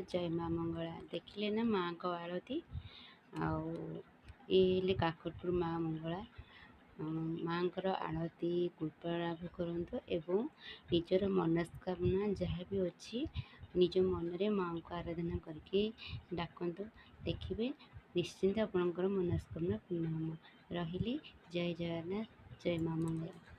ଜଗନ୍ନାଥ ଜୟ ମା ମଙ୍ଗଳା। ଦେଖିଲେ ନା ମାଆଙ୍କ ଆଳତି। ଆଉ ଇଏ ହେଲେ କାକଟପୁର ମା ମଙ୍ଗଳା। ମାଆଙ୍କର ଆଳତି କୃପା ଲାଭ କରନ୍ତୁ ଏବଂ ନିଜର ମନସ୍କାମନା ଯାହା ବି ଅଛି ନିଜ ମନରେ ମାଆଙ୍କୁ ଆରାଧନା କରିକି ଡାକନ୍ତୁ। ଦେଖିବେ ନିଶ୍ଚିନ୍ତ ଆପଣଙ୍କର ମନସ୍କାମନା ପୂର୍ଣ୍ଣ ହେବ। ରହିଲି। ଜୟ ଜଗନ୍ନାଥ ଜୟ ମା ମଙ୍ଗଳା।